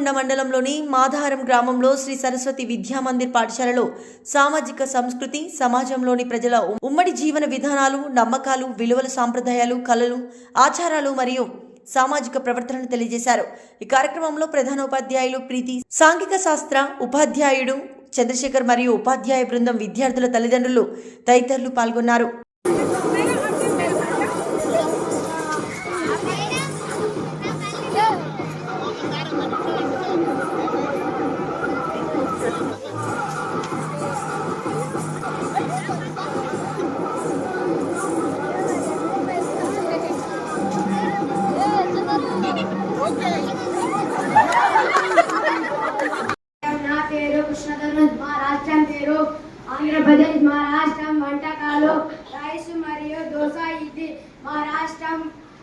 తాడికొండ మండలంలోని మాధారం గ్రామంలో శ్రీ సరస్వతి విద్యామందిర్ పాఠశాలలో సామాజిక సంస్కృతి, సమాజంలోని ప్రజల ఉమ్మడి జీవన విధానాలు, నమ్మకాలు, విలువలు, సాంప్రదాయాలు, కళలు, ఆచారాలు మరియు సామాజిక ప్రవర్తనను తెలియజేశారు. ఈ కార్యక్రమంలో ప్రధానోపాధ్యాయులు ప్రీతి, సాంఘిక శాస్త్ర ఉపాధ్యాయుడు చంద్రశేఖర్ మరియు ఉపాధ్యాయ బృందం, విద్యార్థుల తల్లిదండ్రులు తదితరులు పాల్గొన్నారు. మా రాష్ట్రం పేరు ఆంధ్రప్రదేశ్. మా రాష్ట్రం వంటకాలు రైస్ మరియు దోశ. ఇది మా రాష్ట్రం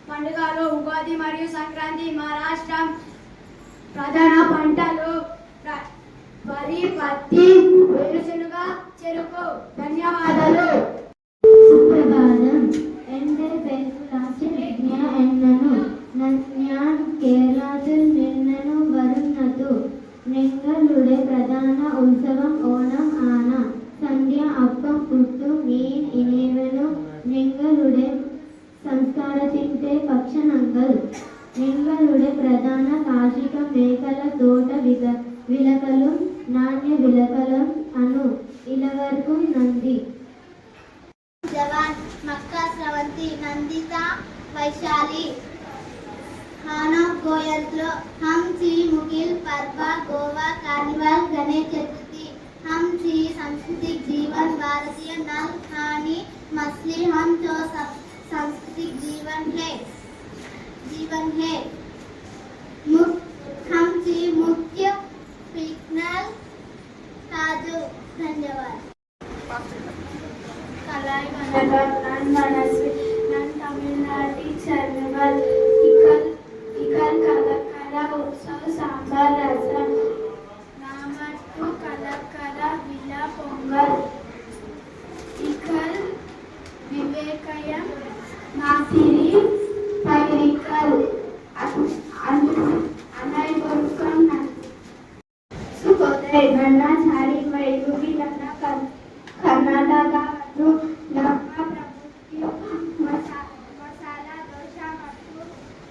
పండుగలు ఉగాది మరియు సంక్రాంతి. మా రాష్ట్రం ప్రధాన పంటలు వరి, పత్తి, వేరుశనగ, చెరుకు. ధన్యవాదాలు. സുപ്രഭാതം. എൻ്റെ പേര് രാജ്ഞ എന്നను ഞാൻ കേരളത്തിൽ നിന്നു വരുന്നത്. നിങ്ങളുടെ പ്രധാന ഉത്സവം ഓണം ആണ്. സദ്യ, അപ്പം, പുട്ട്, മീൻ എന്നിവയാണ് നിങ്ങളുടെ സംസ്കാരത്തിൻ്റെ ഭക്ഷണങ്ങൾ. നിങ്ങളുടെ പ്രധാന കാർഷിക മേഖല തോട്ട വിളകളും നാണ്യ വിളകളും ആണ്. എല്ലാവർക്കും നന്ദി. जवान मक्का, स्रवंती, नंदिता, वैशाली, हाना, गोयंत्लो, हम सी मुगिल, पर्वा, गोवा, कार्निवाल, गणेश चतुर्थी. हम सी सांस्कृतिक जीवन भारतीय नल कहानी मछली. हम जो सांस्कृतिक जीवन है हम सी मुख्य पिकनल ताजु. धन्यवाद. कलाई मनोहर, नन मनस्वी, नन तमिलनाडु चर्नवल. इकल कलकला उत्सव सांबर रसम. नामट्टू कलकला विला पोंगल. इकल विवेकयम माथिरी पगरिकल. अनैवरुकम सुखोदय गन्ना झाड़ी वैभवी गन्ना कर्नाटक नव्वा प्रभुत्व मसाला दोसा ಮತ್ತು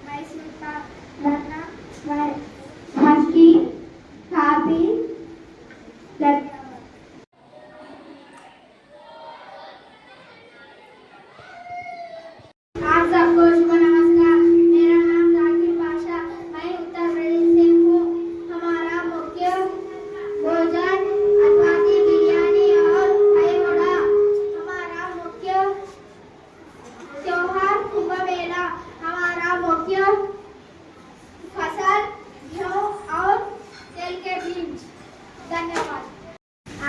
ಮೈಸೂರು ಪಾಕ್. ನನ್ನ ಮಸ್ಕಿ ಕಾಫಿ. आप सबको शुभ नमस्कार. मेरा नाम जाकिर पाशा. मैं उत्तर प्रदेश से हूँ. हमारा मुख्य भोजन अथवाती बिरयानी और हलवा. हमारा मुख्य त्योहार कुंभ मेला. हमारा मुख्य फसल गेहूँ और तेल के बीज. धन्यवाद.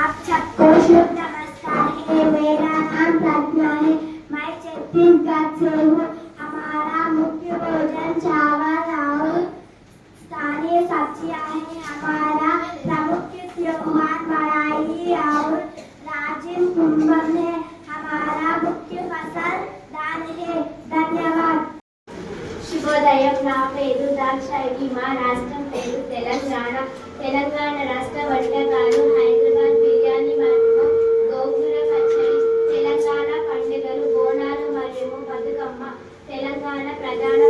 आप सबको शुभ नमस्कार है. मेरा नाम प्रज्ञा है. मैं छत्तीसगढ़ से हूँ. हमारा मुख्य भोजन चावल और स्थानीय सब्जियां हैं. हमारा प्रमुख त्योहार बड़ाई और राजिम कुंभ है. हमारा मुख्य फसल धान है. धन्यवाद. శుభోదయం. నా పేరు దాక్షాయి. మా రాష్ట్రం పేరు తెలంగాణ. తెలంగాణ రాష్ట్ర వంటకాలు హైదరాబాద్ బిర్యానీ మరియు గోంగూర పచ్చడి. తెలంగాణ పండుగలు బోనాలు మరియు బతుకమ్మ. తెలంగాణ ప్రధాన